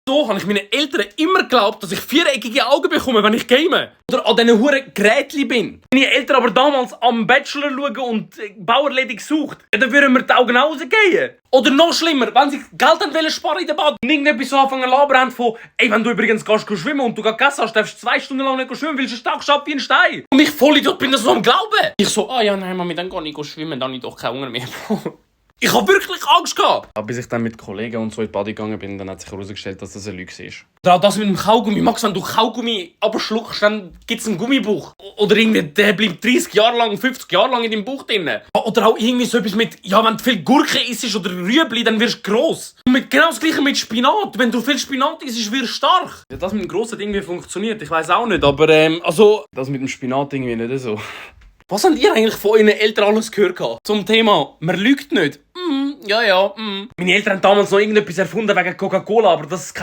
So habe ich meinen Eltern immer geglaubt, dass ich viereckige Augen bekomme, wenn ich game. Oder an diesen huren Gerätchen bin. Meine Eltern aber damals am Bachelor schauen und Bauerledig sucht, ja, dann würden mir die Augen rausgehen. Oder noch schlimmer, wenn sie Geld wollen sparen in der Bad und irgendetwas so anfangen labern von «Ey, wenn du übrigens gehst schwimmen und du gerade gegessen hast, darfst du 2 Stunden lang nicht schwimmen, weil du stark ab wie ein Stein.» Und ich Vollidiot bin das so am Glauben. Ich so ja, nein, Mami, dann geh ich schwimmen, dann habe ich doch keinen Hunger mehr. Ich habe wirklich Angst gehabt. Aber bis ich dann mit Kollegen und so in die Body gegangen bin, dann hat sich herausgestellt, dass das eine Lüge ist. Oder auch das mit dem Kaugummi. Max, wenn du Kaugummi abschluckst, dann gibt es einen Gummibauch. Oder irgendwie, der bleibt 30 Jahre lang, 50 Jahre lang in deinem Bauch drin. Oder auch irgendwie so etwas mit, ja, wenn du viel Gurke isst oder Rüebli, dann wirst du gross. Und genau das Gleiche mit Spinat. Wenn du viel Spinat isst, wirst du stark. Ja, das mit dem grossen Ding, wie funktioniert, ich weiss auch nicht. Aber, also, das mit dem Spinat irgendwie nicht so. Was habt ihr eigentlich von euren Eltern alles gehört? Zum Thema, man lügt nicht. Ja. Meine Eltern haben damals noch irgendetwas erfunden wegen Coca-Cola, aber das ist